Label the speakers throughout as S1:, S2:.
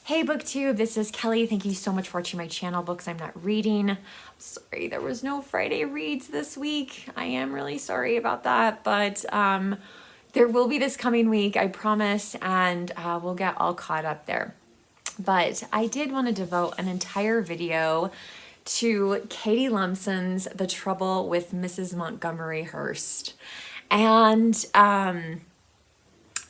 S1: Hey Booktube, this is Kelly. Thank you so much for watching my channel, Books I'm Not Reading. I'm sorry there was no Friday reads this week. I am really sorry about that, but there will be this coming week, I promise, and we'll get all caught up there. But I did want to devote an entire video to Katie Lumsden's The Trouble with Mrs. Montgomery Hurst. And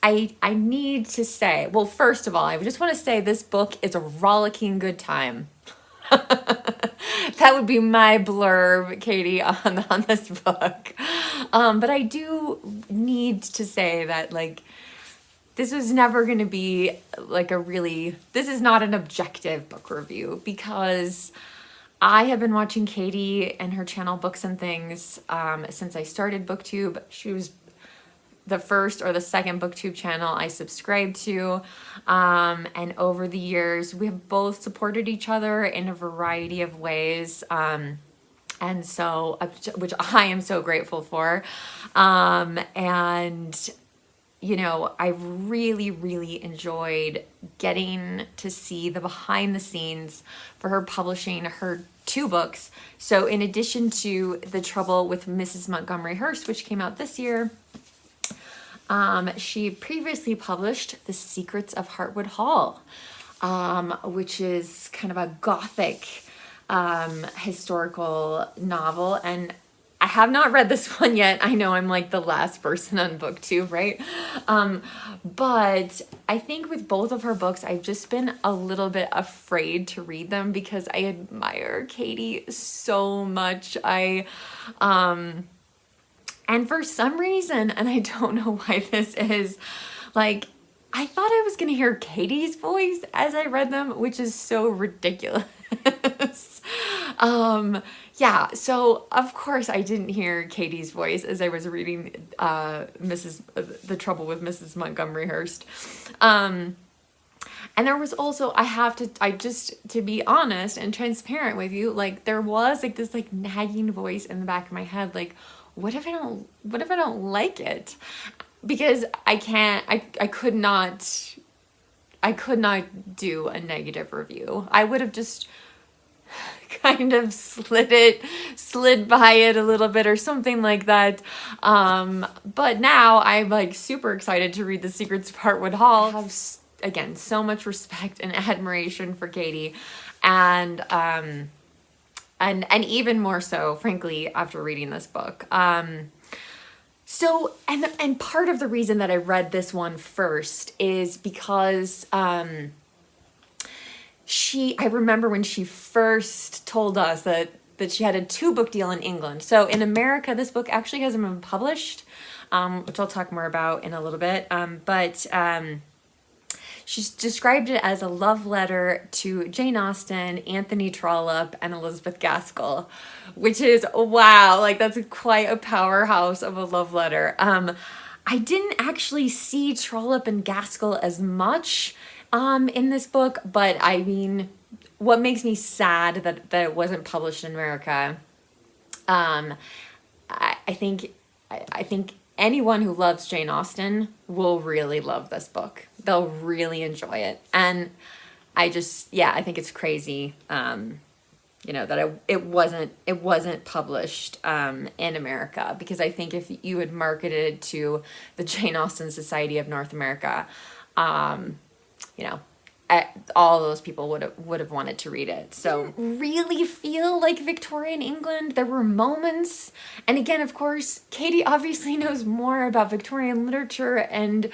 S1: I need to say, well, first of all, I just want to say this book is a rollicking good time. That would be my blurb, Katie, on this book. But I do need to say that, like, this was never going to be like this is not an objective book review, because I have been watching Katie and her channel Books and Things since I started Booktube. She was the first or the second Booktube channel I subscribed to, and over the years we have both supported each other in a variety of ways, and so, which I am so grateful for, and you know, I've really enjoyed getting to see the behind the scenes for her publishing her 2 books. So in addition to The Trouble with Mrs. Montgomery Hurst, which came out this year, she previously published The Secrets of Hartwood Hall, which is kind of a gothic historical novel. And I have not read this one yet. I know I'm like the last person on Booktube, right? But I think with both of her books, I've just been a little bit afraid to read them because I admire Katie so much. And for some reason, and I don't know why this is, like, I thought I was going to hear Katie's voice as I read them, which is so ridiculous. Yeah, so of course I didn't hear Katie's voice as I was reading The Trouble with Mrs. Montgomery Hurst. And there was also, to be honest and transparent with you, like, there was like this like nagging voice in the back of my head, like, what if I don't like it? Because I could not do a negative review. I would have just kind of slid by it a little bit or something like that. But now I'm like super excited to read The Secrets of Hartwood Hall. I have, again, so much respect and admiration for Katie, and even more so, frankly, after reading this book. So, and part of the reason that I read this one first is because I remember when she first told us that she had a 2-book deal in England. So in America, this book actually hasn't been published, which I'll talk more about in a little bit. But she's described it as a love letter to Jane Austen, Anthony Trollope, and Elizabeth Gaskell, which is, wow, like, that's quite a powerhouse of a love letter. I didn't actually see Trollope and Gaskell as much in this book, but I mean, what makes me sad that it wasn't published in America, I think anyone who loves Jane Austen will really love this book. They'll really enjoy it. And I think it's crazy, you know, that it wasn't published in America, because I think if you had marketed it to the Jane Austen Society of North America, you know, all those people would have wanted to read it. So really feel like Victorian England. There were moments, and again, of course, Katie obviously knows more about Victorian literature and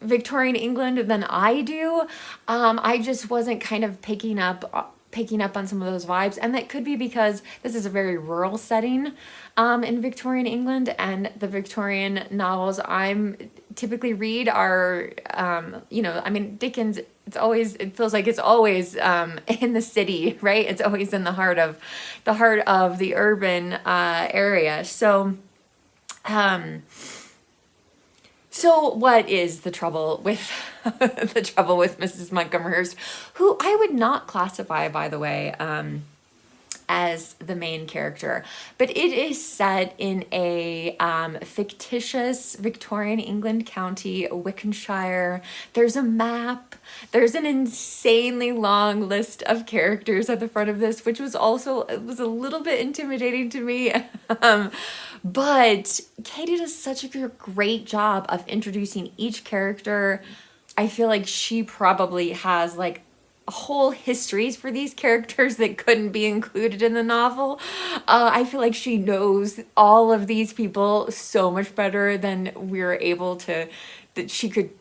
S1: Victorian England than I do. I just wasn't kind of picking up on some of those vibes, and that could be because this is a very rural setting in Victorian England, and the Victorian novels I'm typically read are, you know, I mean, Dickens, it feels like it's always in the city, right? It's always in the heart of the urban area. So what is the trouble with Mrs. Montgomery Hurst, who I would not classify, by the way, as the main character, but it is set in a fictitious Victorian England county, Wickenshire. There's a map. There's an insanely long list of characters at the front of this, which was also, it was a little bit intimidating to me. But Katie does such a great job of introducing each character. I feel like she probably has like whole histories for these characters that couldn't be included in the novel. I feel like she knows all of these people so much better than we're able to, that she could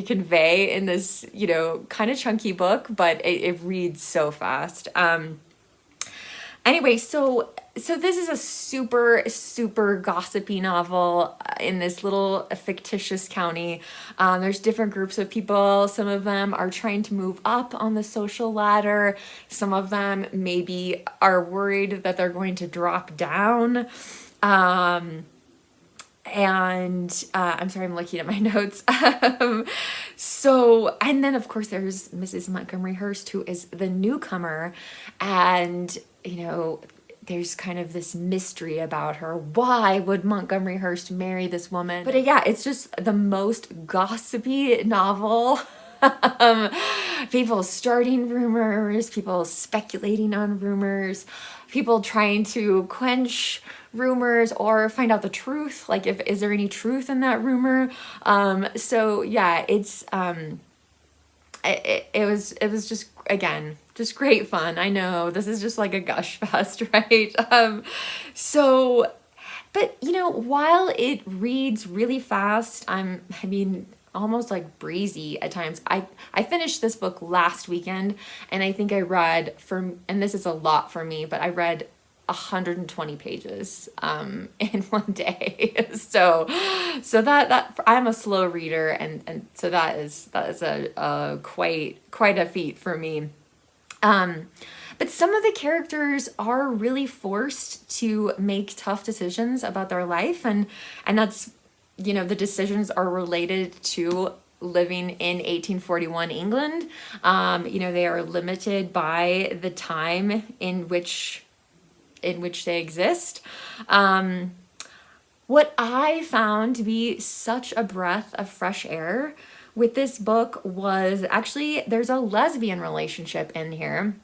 S1: convey in this, you know, kind of chunky book, but it reads so fast. Anyway, so this is a super gossipy novel in this little fictitious county. There's different groups of people. Some of them are trying to move up on the social ladder. Some of them maybe are worried that they're going to drop down. I'm sorry, I'm looking at my notes. And then of course there's Mrs. Montgomery Hurst, who is the newcomer, and you know, there's kind of this mystery about her. Why would Montgomery Hurst marry this woman? But yeah, it's just the most gossipy novel. People starting rumors, people speculating on rumors, people trying to quench rumors or find out the truth. Like, is there any truth in that rumor? So yeah, it was just, again, just great fun. I know this is just like a gush fest, right? But you know, while it reads really fast, I mean, almost like breezy at times. I finished this book last weekend, and I think I read and this is a lot for me, but I read 120 pages in one day. So that I'm a slow reader, and so that is a quite a feat for me. But some of the characters are really forced to make tough decisions about their life, and that's, you know, the decisions are related to living in 1841 England. You know, they are limited by the time in which they exist. What I found to be such a breath of fresh air with this book was actually, there's a lesbian relationship in here.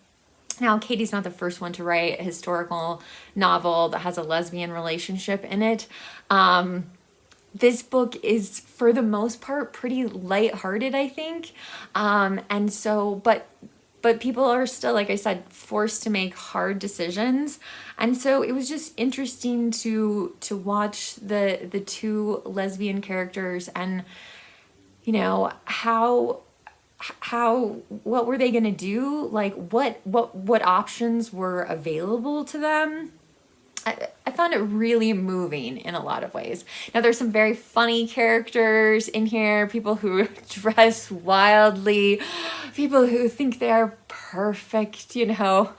S1: Now, Katie's not the first one to write a historical novel that has a lesbian relationship in it. This book is, for the most part, pretty lighthearted, I think. And so, but people are still, like I said, forced to make hard decisions. And so it was just interesting to watch the two lesbian characters, and, you know, what were they going to do? Like, what options were available to them? I found it really moving in a lot of ways. Now, there's some very funny characters in here, people who dress wildly, people who think they're perfect, you know,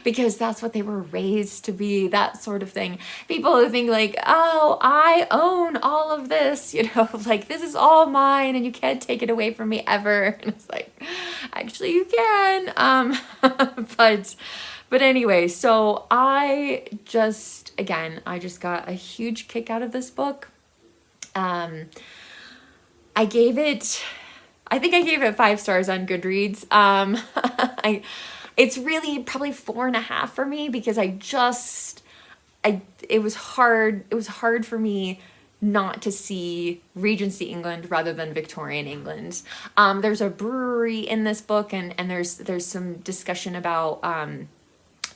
S1: because that's what they were raised to be, that sort of thing. People who think like, oh, I own all of this, you know, like, this is all mine and you can't take it away from me ever. And it's like, actually you can. But anyway, so I just got a huge kick out of this book. I think I gave it 5 stars on Goodreads. It's really probably 4.5 for me, because it was hard for me not to see Regency England rather than Victorian England. There's a brewery in this book, and there's some discussion about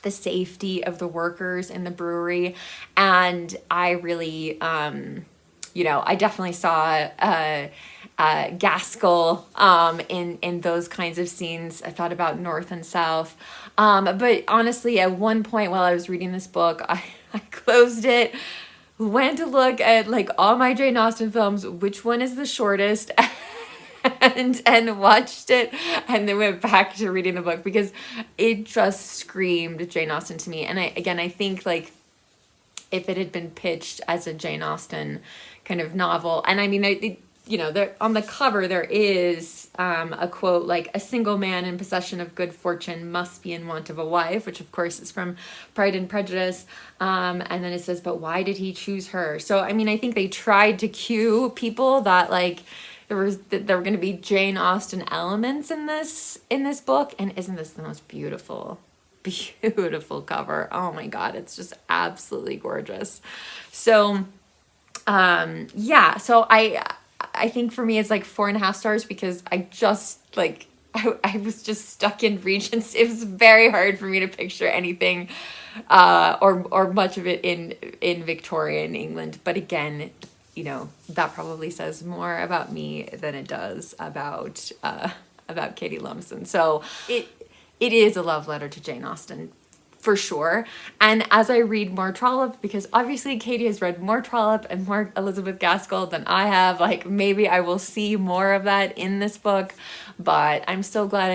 S1: the safety of the workers in the brewery, and I really, you know, I definitely saw Gaskell in those kinds of scenes. I thought about North and South, but honestly, at one point while I was reading this book, I closed it, went to look at like all my Jane Austen films, which one is the shortest, and watched it, and then went back to reading the book, because it just screamed Jane Austen to me. And I think like if it had been pitched as a Jane Austen kind of novel, and I mean, you know, there on the cover there is a quote like, "A single man in possession of good fortune must be in want of a wife," which of course is from Pride and Prejudice. And then it says, "But why did he choose her?" So I mean, I think they tried to cue people that like there were going to be Jane Austen elements in this book. And isn't this the most beautiful cover? Oh my God, it's just absolutely gorgeous. So yeah, so I think for me it's like 4.5 stars, because I just like I was just stuck in Regents. It was very hard for me to picture anything or much of it in Victorian England. But again, you know, that probably says more about me than it does about Katie Lumsden. So it is a love letter to Jane Austen, for sure. And as I read more Trollope, because obviously Katie has read more Trollope and more Elizabeth Gaskell than I have, like maybe I will see more of that in this book, but I'm so glad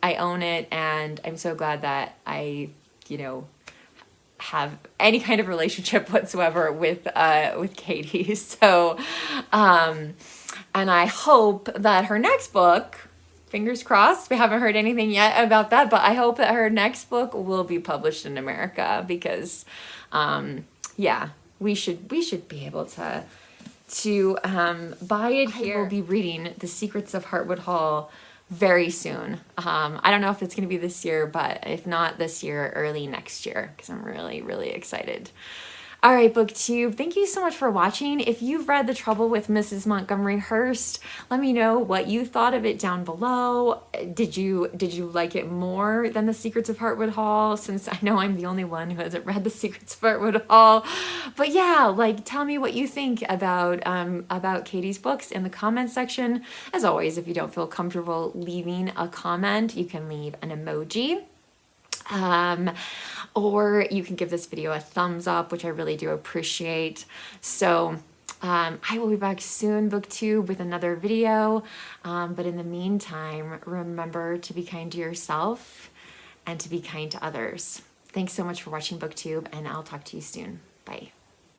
S1: I own it, and I'm so glad that I, you know, have any kind of relationship whatsoever with Katie. So and I hope that her next book, fingers crossed, we haven't heard anything yet about that, but I hope that her next book will be published in America, because yeah, we should be able to buy it here. I will be reading The Secrets of Hartwood Hall very soon. I don't know if it's going to be this year, but if not this year, early next year, because I'm really, really excited. All right, Booktube, thank you so much for watching. If you've read The Trouble with Mrs. Montgomery Hurst, let me know what you thought of it down below. Did you like it more than The Secrets of Hartwood Hall? Since I know I'm the only one who hasn't read The Secrets of Hartwood Hall. But yeah, like, tell me what you think about Katie's books in the comments section. As always, if you don't feel comfortable leaving a comment, you can leave an emoji. Or you can give this video a thumbs up, which I really do appreciate. So I will be back soon, Booktube, with another video. But in the meantime, remember to be kind to yourself and to be kind to others. Thanks so much for watching, Booktube, and I'll talk to you soon. Bye.